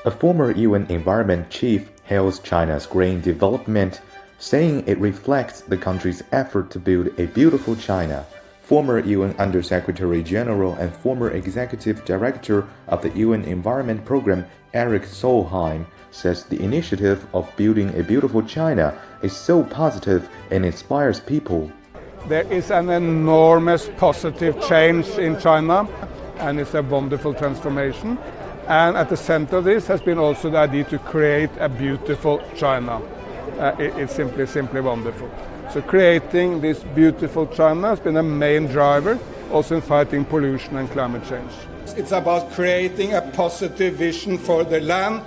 A former UN Environment Chief hails China's green development, saying it reflects the country's effort to build a beautiful China. Former UN Undersecretary General and former Executive Director of the UN Environment Program, Eric Solheim, says the initiative of building a beautiful China is so positive and inspires people. There is an enormous positive change in China, and it's a wonderful transformation. And at the center of this has been also the idea to create a beautiful China. It's simply wonderful. So creating this beautiful China has been a main driver also in fighting pollution and climate change. It's about creating a positive vision for the land.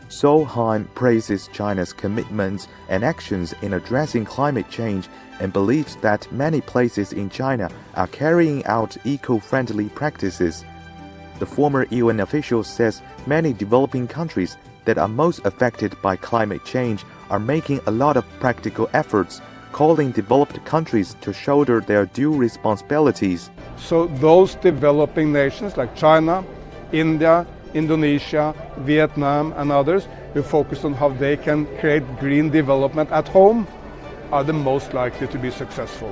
Solheim praises China's commitments and actions in addressing climate change and believes that many places in China are carrying out eco-friendly practices. The former UN official says many developing countries that are most affected by climate change are making a lot of practical efforts, calling developed countries to shoulder their due responsibilities. So those developing nations like China, India, Indonesia, Vietnam and others who focus on how they can create green development at home are the most likely to be successful.